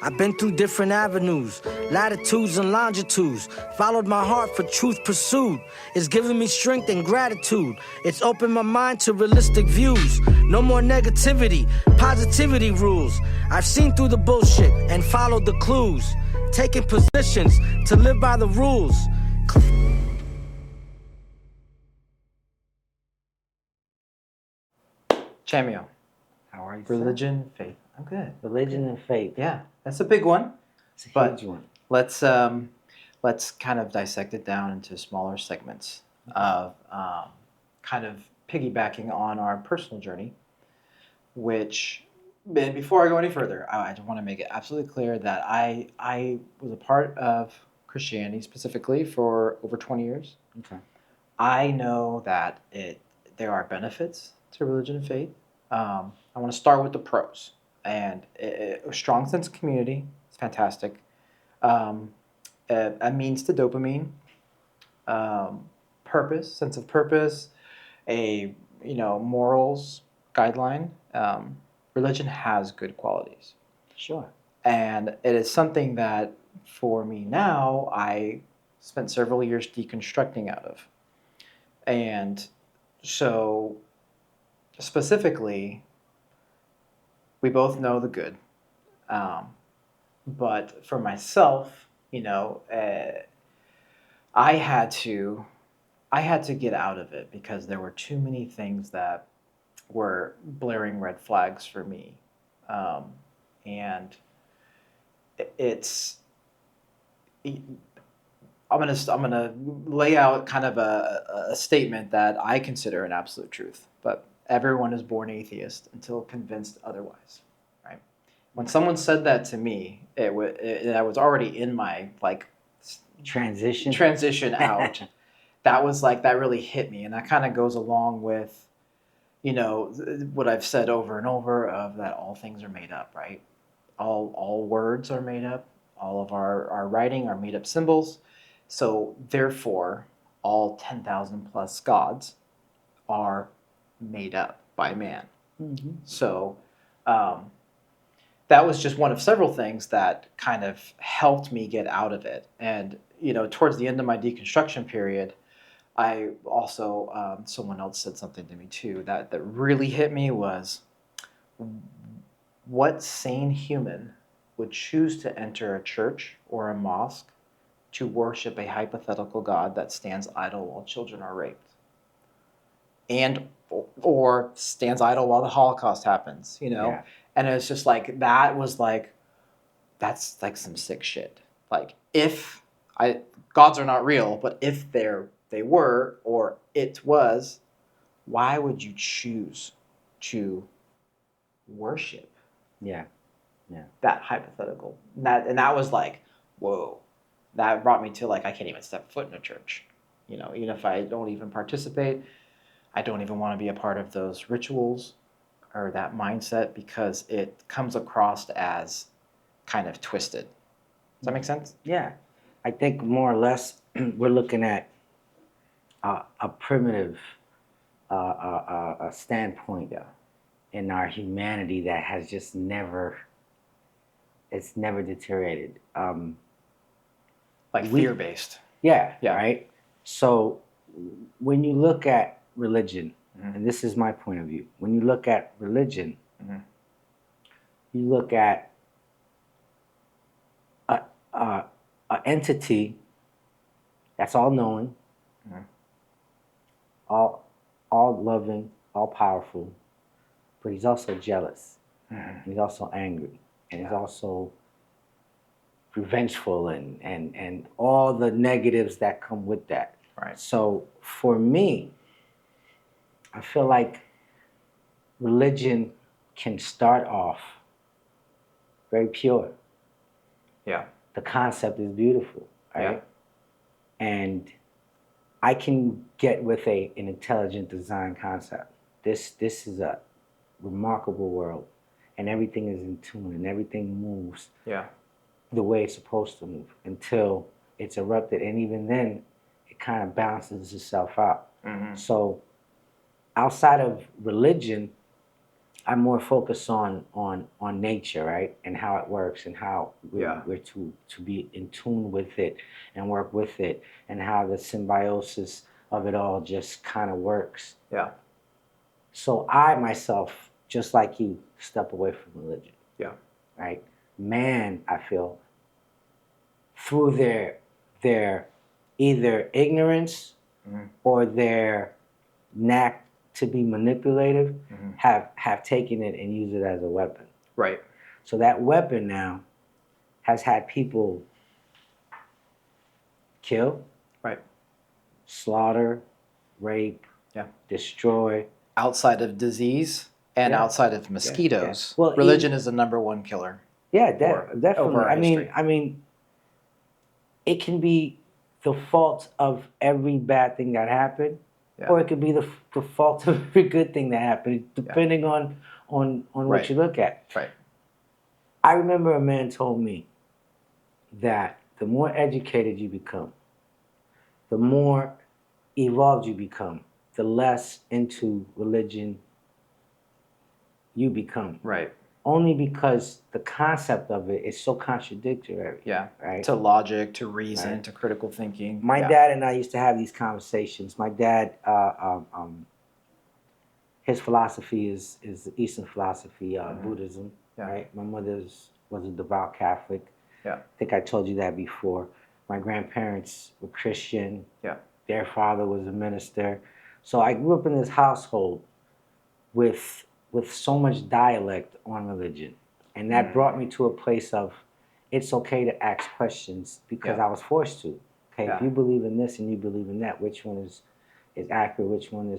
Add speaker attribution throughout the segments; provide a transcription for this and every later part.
Speaker 1: I've been through different avenues, latitudes and longitudes. Followed my heart for truth pursued. It's given me strength and gratitude. It's opened my mind to realistic views. No more negativity, positivity rules. I've seen through the bullshit and followed the clues. Taking positions to live by the rules.
Speaker 2: Chameo.
Speaker 3: How are you?
Speaker 2: Religion, faith. I'm good.
Speaker 3: Religion and faith.
Speaker 2: Yeah, that's a big one.
Speaker 3: It's a
Speaker 2: But
Speaker 3: huge one.
Speaker 2: let's kind of dissect it down into smaller segments of kind of piggybacking on our personal journey. Which, before I go any further, I just want to make it absolutely clear that I was a part of Christianity specifically for over 20 years.
Speaker 3: Okay.
Speaker 2: I know that there are benefits to religion and faith. I want to start with the pros. And a strong sense of community is fantastic. A means to dopamine, purpose, sense of purpose, a morals guideline. Religion has good qualities.
Speaker 3: Sure.
Speaker 2: And it is something that, for me now, I spent several years deconstructing out of. And so, specifically, we both know the good. But for myself, I had to get out of it because there were too many things that were blaring red flags for me. And I'm gonna lay out kind of a statement that I consider an absolute truth, but everyone is born atheist until convinced otherwise, right? When someone said that to me, I was already in my transition out. That really hit me, and that kind of goes along with what I've said over and over of that all things are made up, right? All words are made up. All of our writing are made up symbols. So therefore, all 10,000 plus gods are made up by man.
Speaker 3: Mm-hmm.
Speaker 2: So that was just one of several things that kind of helped me get out of it. And towards the end of my deconstruction period, I also, someone else said something to me too that really hit me was, what sane human would choose to enter a church or a mosque to worship a hypothetical God that stands idle while children are raped? Or stands idle while the Holocaust happens,
Speaker 3: Yeah.
Speaker 2: And it's just that's like some sick shit. Like, gods are not real, but if they were, or it was, why would you choose to worship that hypothetical? And that was like, whoa. That brought me to I can't even step foot in a church. Even if I don't even participate, I don't even want to be a part of those rituals or that mindset because it comes across as kind of twisted. Does that make sense?
Speaker 3: Yeah. I think more or less we're looking at a primitive a standpoint in our humanity that has just never deteriorated.
Speaker 2: Fear-based.
Speaker 3: Yeah,
Speaker 2: Yeah.
Speaker 3: right? So when you look at religion, and this is my point of view, when you look at religion, you look at a entity that's all-knowing, all loving, all powerful, but he's also jealous, he's also angry, and he's also revengeful and all the negatives that come with that.
Speaker 2: Right.
Speaker 3: So for me, I feel like religion can start off very pure.
Speaker 2: Yeah.
Speaker 3: The concept is beautiful, right?
Speaker 2: Yeah.
Speaker 3: And I can get with an intelligent design concept. This is a remarkable world, and everything is in tune, and everything moves the way it's supposed to move until it's erupted, and even then, it kind of balances itself out. So outside of religion, I'm more focused on nature, right, and how it works, and how we're to be in tune with it and work with it, and how the symbiosis of it all just kind of works.
Speaker 2: Yeah.
Speaker 3: So I myself, just like you, step away from religion.
Speaker 2: Yeah.
Speaker 3: Right? Man, I feel through their either ignorance or their knack to be manipulative, have taken it and used it as a weapon.
Speaker 2: Right.
Speaker 3: So that weapon now has had people kill,
Speaker 2: right,
Speaker 3: slaughter, rape, destroy.
Speaker 2: Outside of disease and outside of mosquitoes,
Speaker 3: Well,
Speaker 2: religion is the number one killer.
Speaker 3: Yeah, definitely.
Speaker 2: Over our history.
Speaker 3: I mean, it can be the fault of every bad thing that happened, or it could be the fault of every good thing that happened, depending on what you look at.
Speaker 2: Right.
Speaker 3: I remember a man told me that the more educated you become, the more evolved you become, the less into religion you become.
Speaker 2: Right.
Speaker 3: Only because the concept of it is so contradictory.
Speaker 2: Yeah.
Speaker 3: Right.
Speaker 2: To logic, to reason, to critical thinking.
Speaker 3: My dad and I used to have these conversations. My dad, his philosophy is the Eastern philosophy, Buddhism. Right. My mother's was a devout Catholic.
Speaker 2: Yeah.
Speaker 3: I think I told you that before. My grandparents were Christian.
Speaker 2: Yeah.
Speaker 3: Their father was a minister. So I grew up in this household with so much dialect on religion. And that brought me to a place of it's okay to ask questions because I was forced to. Okay, if you believe in this and you believe in that, which one is accurate, which one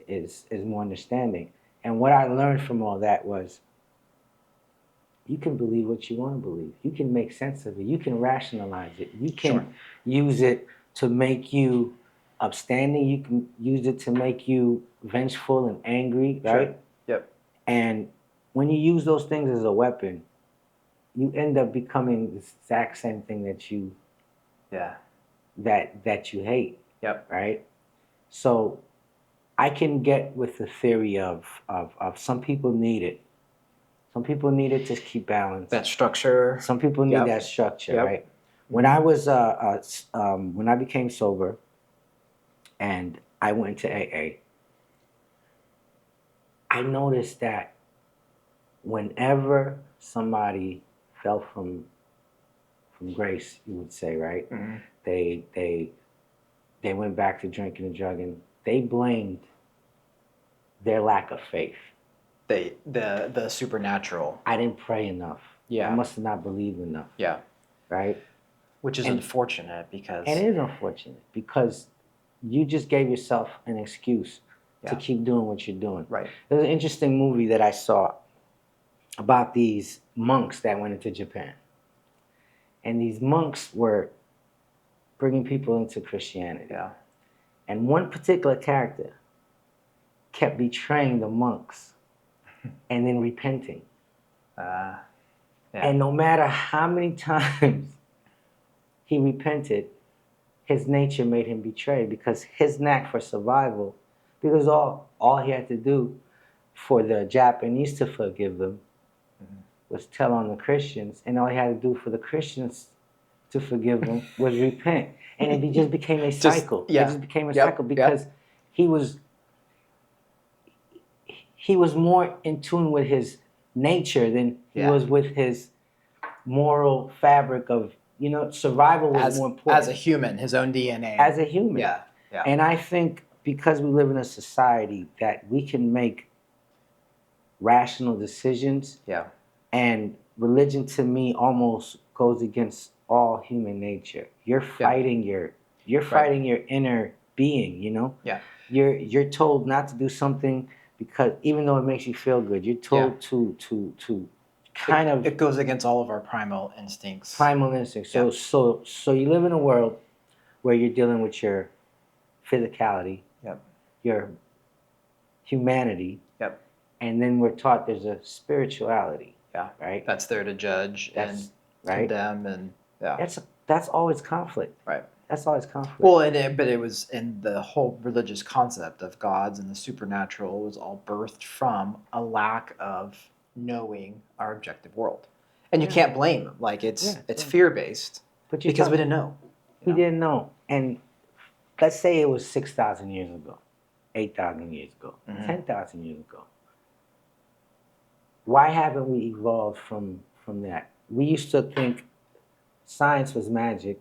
Speaker 3: is more understanding. And what I learned from all that was you can believe what you want to believe. You can make sense of it. You can rationalize it. You can use it to make you upstanding. You can use it to make you vengeful and angry, right?
Speaker 2: Sure. Yep.
Speaker 3: And when you use those things as a weapon, you end up becoming the exact same thing that you that you hate.
Speaker 2: Yep.
Speaker 3: Right? So I can get with the theory of some people need it. Some people need it to keep balance.
Speaker 2: That structure.
Speaker 3: Some people need that structure, right? When I was when I became sober and I went to AA, I noticed that whenever somebody fell from grace, you would say, right? They went back to drinking and drugging. They blamed their lack of faith.
Speaker 2: The supernatural.
Speaker 3: I didn't pray enough.
Speaker 2: Yeah.
Speaker 3: I must have not believed enough.
Speaker 2: Yeah.
Speaker 3: Right?
Speaker 2: Which is unfortunate because...
Speaker 3: And it is unfortunate because you just gave yourself an excuse to keep doing what you're doing.
Speaker 2: Right.
Speaker 3: There's an interesting movie that I saw about these monks that went into Japan. And these monks were bringing people into Christianity.
Speaker 2: Yeah.
Speaker 3: And one particular character kept betraying the monks and then repenting. And no matter how many times he repented, his nature made him betray because his knack for survival, because all he had to do for the Japanese to forgive them was tell on the Christians, and all he had to do for the Christians to forgive them was repent. And it just became a cycle. It just became a cycle because he was more in tune with his nature than he was with his moral fabric of, survival was more important.
Speaker 2: As a human, his own DNA.
Speaker 3: As a human.
Speaker 2: Yeah.
Speaker 3: And I think because we live in a society that we can make rational decisions.
Speaker 2: Yeah.
Speaker 3: And religion to me almost goes against all human nature. You're fighting you're fighting your inner being, Yeah. You're told not to do something because even though it makes you feel good, you're told to kind of...
Speaker 2: It goes against all of our primal instincts.
Speaker 3: Primal instincts. So you live in a world where you're dealing with your physicality, your humanity, and then we're taught there's a spirituality.
Speaker 2: Yeah.
Speaker 3: Right?
Speaker 2: That's there to judge and condemn and
Speaker 3: That's always conflict.
Speaker 2: Right.
Speaker 3: That's always conflict.
Speaker 2: Well, but it was in the whole religious concept of gods and the supernatural was all birthed from a lack of knowing our objective world, and you can't blame them. Like it's fear based, because we didn't know.
Speaker 3: We didn't know, and let's say it was 6,000 years ago, 8,000 years ago, 10,000 years ago. Why haven't we evolved from that? We used to think science was magic.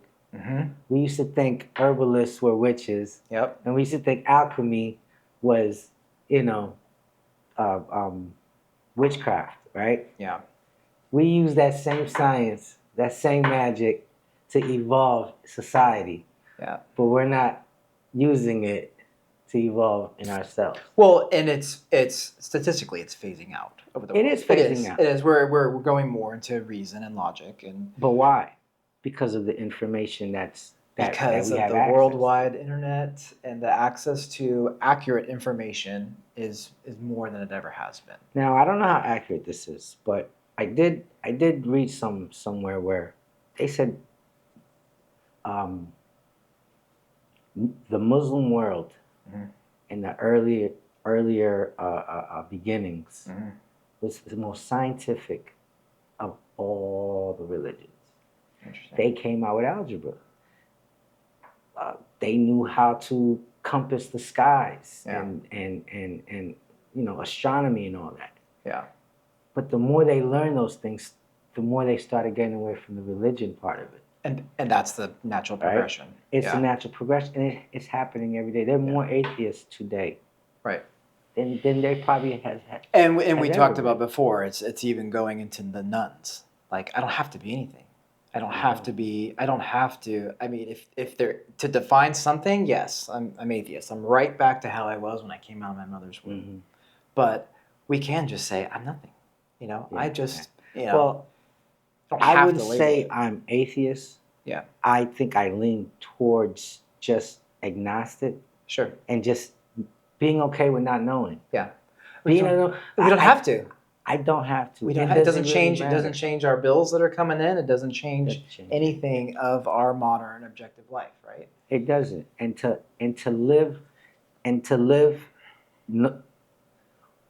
Speaker 3: We used to think herbalists were witches.
Speaker 2: Yep.
Speaker 3: And we used to think alchemy was, witchcraft, right?
Speaker 2: Yeah.
Speaker 3: We use that same science, that same magic to evolve society.
Speaker 2: Yeah.
Speaker 3: But we're not using it to evolve in ourselves.
Speaker 2: Well, and it's statistically it's phasing out over the world.
Speaker 3: It is phasing out.
Speaker 2: It is. We're going more into reason and logic, and
Speaker 3: but why? Because of the information that
Speaker 2: because
Speaker 3: we
Speaker 2: of
Speaker 3: have
Speaker 2: the
Speaker 3: access
Speaker 2: worldwide internet and the access to accurate information is more than it ever has been.
Speaker 3: Now, I don't know how accurate this is, but I did read somewhere where they said the Muslim world in the earlier beginnings was the most scientific of all the religions. They came out with algebra. They knew how to compass the skies and astronomy and all that.
Speaker 2: Yeah.
Speaker 3: But the more they learned those things, the more they started getting away from the religion part of it.
Speaker 2: And that's the natural progression.
Speaker 3: Right? It's a natural progression, and it's happening every day. There are more atheists today,
Speaker 2: right,
Speaker 3: than they probably had.
Speaker 2: And we talked about before. It's even going into the nuns. Like, I don't have to be anything. I don't have to be. I don't have to. I mean, if they're to define something, yes, I'm atheist. I'm right back to how I was when I came out of my mother's womb. But we can just say I'm nothing. I just
Speaker 3: Well, I would say I'm atheist.
Speaker 2: Yeah.
Speaker 3: I think I lean towards just agnostic.
Speaker 2: Sure.
Speaker 3: And just being okay with not knowing.
Speaker 2: Yeah.
Speaker 3: We
Speaker 2: don't have to.
Speaker 3: I don't have to.
Speaker 2: It doesn't change. It doesn't change our bills that are coming in. It doesn't change anything of our modern objective life, right?
Speaker 3: It doesn't. And to live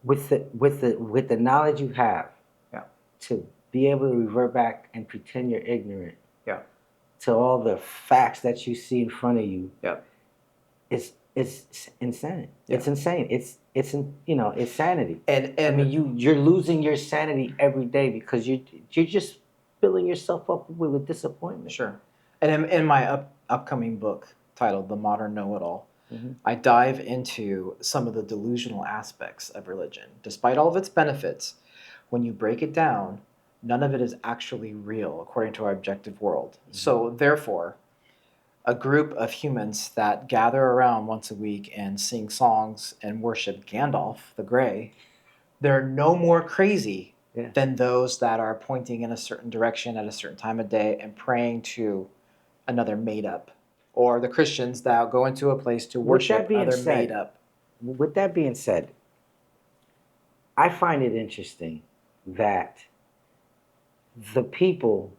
Speaker 3: with the knowledge you have.
Speaker 2: Yeah.
Speaker 3: To be able to revert back and pretend you're ignorant.
Speaker 2: Yeah.
Speaker 3: To all the facts that you see in front of you.
Speaker 2: Yeah.
Speaker 3: It's insane.
Speaker 2: Yeah.
Speaker 3: It's insane. It's sanity.
Speaker 2: And
Speaker 3: I mean, you're losing your sanity every day because you're just filling yourself up with disappointment.
Speaker 2: Sure. And in my upcoming book titled "The Modern Know-It-All," I dive into some of the delusional aspects of religion. Despite all of its benefits, when you break it down, none of it is actually real according to our objective world. So therefore, a group of humans that gather around once a week and sing songs and worship Gandalf the Grey, they're no more crazy than those that are pointing in a certain direction at a certain time of day and praying to another made-up, or the Christians that go into a place to worship other made-up.
Speaker 3: With that being said, I find it interesting that the people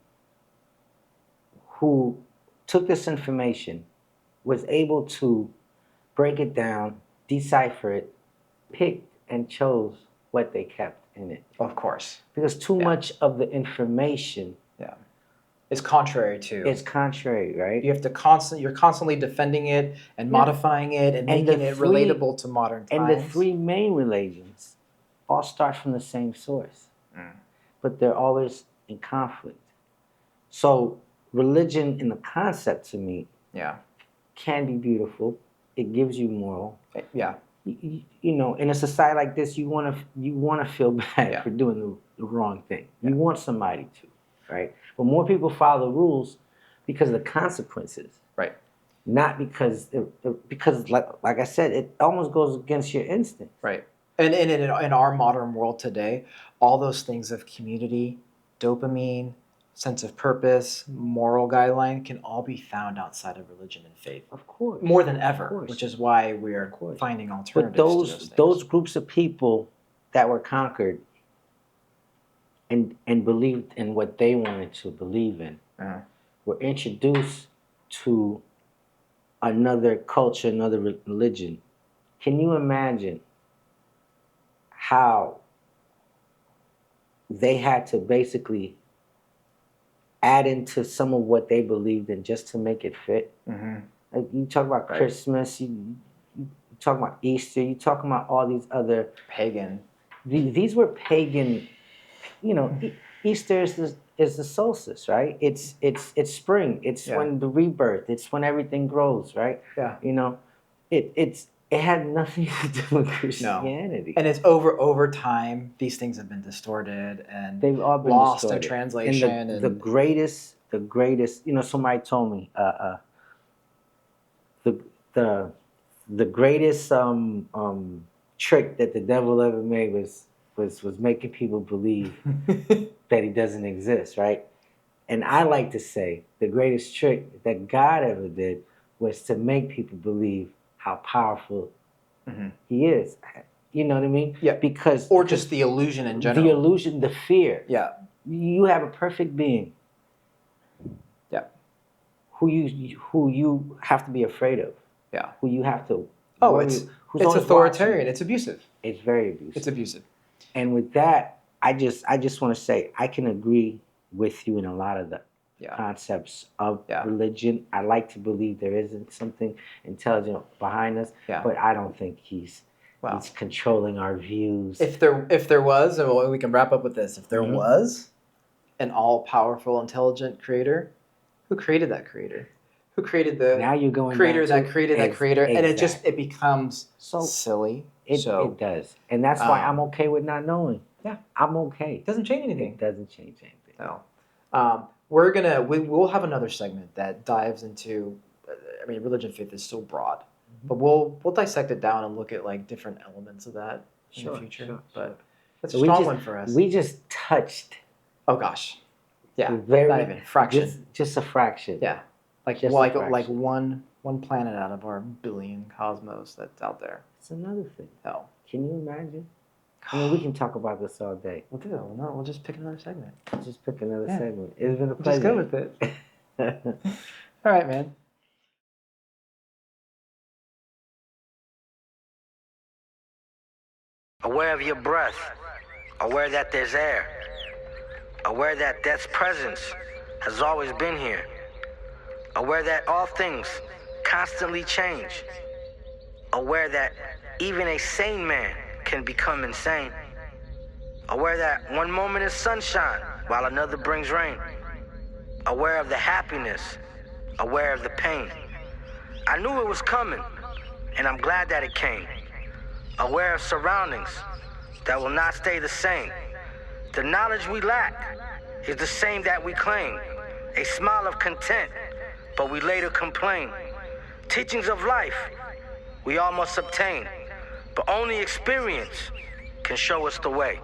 Speaker 3: who took this information was able to break it down, decipher it, picked and chose what they kept in it.
Speaker 2: Of course.
Speaker 3: Because too much of the information
Speaker 2: is contrary to.
Speaker 3: It's contrary, right?
Speaker 2: You have to you're constantly defending it and modifying it and making it relatable to modern times.
Speaker 3: And the three main religions all start from the same source. But they're always in conflict. So religion in the concept to me can be beautiful. It gives you moral.
Speaker 2: Yeah.
Speaker 3: In a society like this, you want to feel bad for doing the wrong thing. You want somebody to, right? But more people follow the rules because of the consequences.
Speaker 2: Right.
Speaker 3: Not because like I said, it almost goes against your instinct.
Speaker 2: Right. And in our modern world today, all those things of community, dopamine, sense of purpose, moral guideline can all be found outside of religion and faith.
Speaker 3: Of course.
Speaker 2: More than ever, which is why we are finding alternatives
Speaker 3: to those groups of people that were conquered and believed in what they wanted to believe in were introduced to another culture, another religion, can you imagine how they had to basically add into some of what they believed in just to make it fit?
Speaker 2: Mm-hmm.
Speaker 3: Like you talk about
Speaker 2: Right.
Speaker 3: Christmas, you talk about Easter, you talk about all these other
Speaker 2: Pagan.
Speaker 3: These were pagan. Easter is the solstice, right? It's spring. It's when the rebirth. It's when everything grows, right?
Speaker 2: Yeah.
Speaker 3: It had nothing to do with Christianity.
Speaker 2: No. And it's over time. These things have been distorted and
Speaker 3: They've all been
Speaker 2: lost
Speaker 3: distorted.
Speaker 2: in translation.
Speaker 3: And the greatest. Somebody told me the greatest trick that the devil ever made was making people believe that he doesn't exist, right? And I like to say the greatest trick that God ever did was to make people believe how powerful he is. You know what I mean?
Speaker 2: Yeah.
Speaker 3: Because
Speaker 2: just the illusion in general.
Speaker 3: The illusion, the fear.
Speaker 2: Yeah.
Speaker 3: You have a perfect being.
Speaker 2: Yeah.
Speaker 3: Who you have to be afraid of.
Speaker 2: Yeah.
Speaker 3: Who you have to.
Speaker 2: Oh, it's authoritarian. It's abusive.
Speaker 3: It's very abusive.
Speaker 2: It's abusive.
Speaker 3: And with that, I just want to say I can agree with you in a lot of the concepts of religion. I like to believe there isn't something intelligent behind us, but I don't think he's controlling our views.
Speaker 2: If there was, and we can wrap up with this, if there was an all-powerful, intelligent creator, who created that creator? Who created the creator that created that creator? And it becomes so silly.
Speaker 3: It does. And that's why I'm okay with not knowing. Yeah. I'm okay.
Speaker 2: It doesn't change anything.
Speaker 3: It doesn't change anything.
Speaker 2: No. We'll have another segment that dives into, religion, faith is so broad. But we'll dissect it down and look at like different elements of that in the future. But that's a strong one for us.
Speaker 3: We just touched.
Speaker 2: Oh gosh. Yeah.
Speaker 3: Not
Speaker 2: even fraction.
Speaker 3: Just a fraction.
Speaker 2: Yeah. Like one planet out of our billion cosmos that's out there.
Speaker 3: It's another thing.
Speaker 2: Oh.
Speaker 3: Can you imagine? We can talk about this all day.
Speaker 2: We'll do it. We'll just pick another segment.
Speaker 3: Segment. It's been a pleasure.
Speaker 2: Just go with it. All right, man.
Speaker 1: Aware of your breath. Aware that there's air. Aware that death's presence has always been here. Aware that all things constantly change. Aware that even a sane man can become insane. Aware that one moment is sunshine while another brings rain. Aware of the happiness. Aware of the pain. I knew it was coming, and I'm glad that it came. Aware of surroundings that will not stay the same. The knowledge we lack is the same that we claim. A smile of content, but we later complain. Teachings of life we all must obtain, but only experience can show us the way.